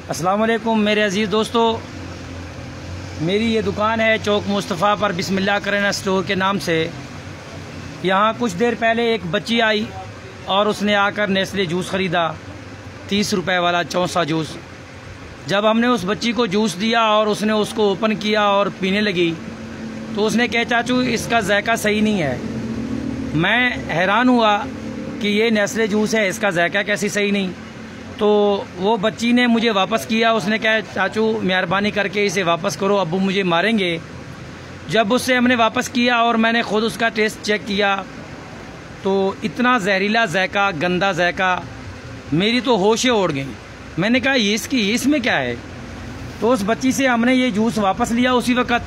अस्सलाम वालेकुम मेरे अज़ीज़ दोस्तों, मेरी ये दुकान है चौक मुस्तफ़ा पर बिस्मिल्लाह किराना स्टोर के नाम से। यहाँ कुछ देर पहले एक बच्ची आई और उसने आकर नेस्ले जूस ख़रीदा, 30 रुपए वाला चौंसा जूस। जब हमने उस बच्ची को जूस दिया और उसने उसको ओपन किया और पीने लगी तो उसने कहा चाचू इसका जायका सही नहीं है। मैं हैरान हुआ कि ये नेस्ले जूस है, इसका जायका कैसे सही नहीं। तो वो बच्ची ने मुझे वापस किया, उसने कहा चाचू मेहरबानी करके इसे वापस करो, अब्बू मुझे मारेंगे। जब उससे हमने वापस किया और मैंने ख़ुद उसका टेस्ट चेक किया तो इतना जहरीला जायका, गंदा जायका, मेरी तो होशें उड़ गई। मैंने कहा ये इसमें क्या है। तो उस बच्ची से हमने ये जूस वापस लिया उसी वक्त,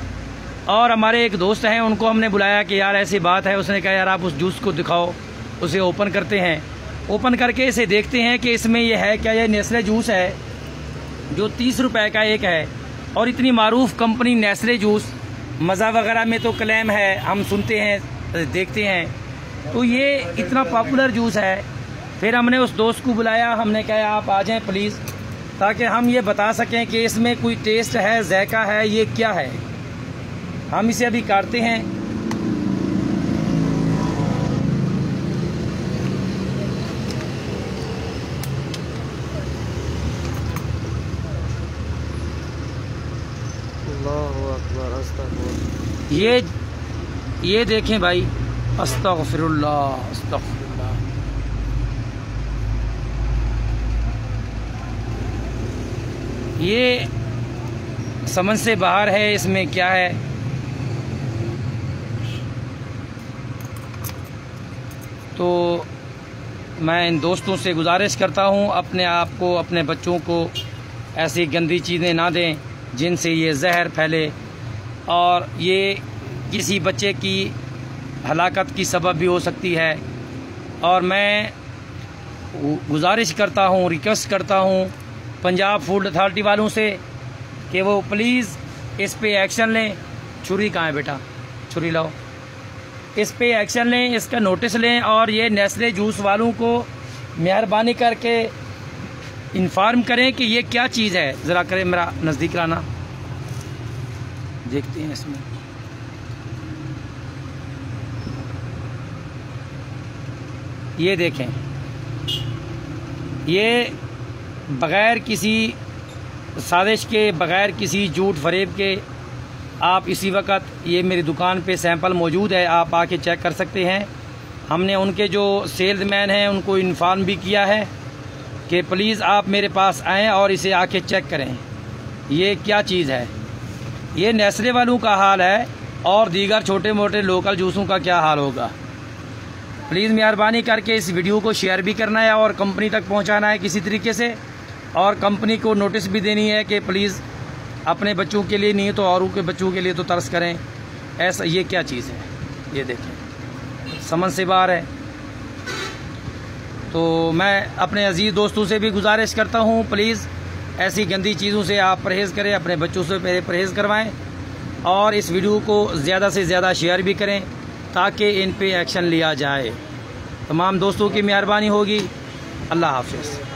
और हमारे एक दोस्त हैं उनको हमने बुलाया कि यार ऐसी बात है। उसने कहा यार आप उस जूस को दिखाओ। उसे ओपन करते हैं, ओपन करके इसे देखते हैं कि इसमें ये है क्या। ये नेस्ले जूस है जो 30 रुपए का एक है, और इतनी मारूफ कंपनी नेस्ले जूस, मज़ा वगैरह में तो क्लेम है, हम सुनते हैं देखते हैं, तो ये इतना पॉपुलर जूस है। फिर हमने उस दोस्त को बुलाया, हमने कहा आप आ जाएं प्लीज़, ताकि हम ये बता सकें कि इसमें कोई टेस्ट है, जायका है, ये क्या है। हम इसे अभी काटते हैं। ये देखें भाई, अस्तगफिरुल्लाह अस्तगफिरुल्लाह। ये समझ से बाहर है, इसमें क्या है। तो मैं इन दोस्तों से गुजारिश करता हूँ अपने आप को, अपने बच्चों को ऐसी गंदी चीज़ें ना दें जिनसे ये जहर फैले और ये किसी बच्चे की हलाकत की सबब भी हो सकती है। और मैं गुजारिश करता हूँ, रिक्वेस्ट करता हूँ पंजाब फूड अथॉरिटी वालों से कि वो प्लीज़ इस पे एक्शन लें। छुरी कहाँ है बेटा, छुरी लाओ। इस पे एक्शन लें, इसका नोटिस लें, और ये नेस्ले जूस वालों को मेहरबानी करके इन्फॉर्म करें कि ये क्या चीज़ है। ज़रा करें मेरा नज़दीक लाना, देखते हैं इसमें। ये देखें, ये बग़ैर किसी साजिश के, बग़ैर किसी झूठ फरेब के, आप इसी वक्त ये मेरी दुकान पे सैंपल मौजूद है, आप आके चेक कर सकते हैं। हमने उनके जो सेल्समैन हैं उनको इन्फॉर्म भी किया है कि प्लीज़ आप मेरे पास आएँ और इसे आके चेक करें ये क्या चीज़ है। ये नेस्ले वालों का हाल है और दीगर छोटे मोटे लोकल जूसों का क्या हाल होगा। प्लीज़ मेहरबानी करके इस वीडियो को शेयर भी करना है और कंपनी तक पहुंचाना है किसी तरीके से, और कंपनी को नोटिस भी देनी है कि प्लीज़ अपने बच्चों के लिए नहीं तो औरों के बच्चों के लिए तो तरस करें। ऐसा ये क्या चीज़ है, ये देखें, समझ से बाहर है। तो मैं अपने अजीज़ दोस्तों से भी गुजारिश करता हूँ प्लीज़ ऐसी गंदी चीज़ों से आप परहेज़ करें, अपने बच्चों से परहेज़ करवाएं, और इस वीडियो को ज़्यादा से ज़्यादा शेयर भी करें ताकि इन पे एक्शन लिया जाए। तमाम दोस्तों की मेहरबानी होगी। अल्लाह हाफ़िज़।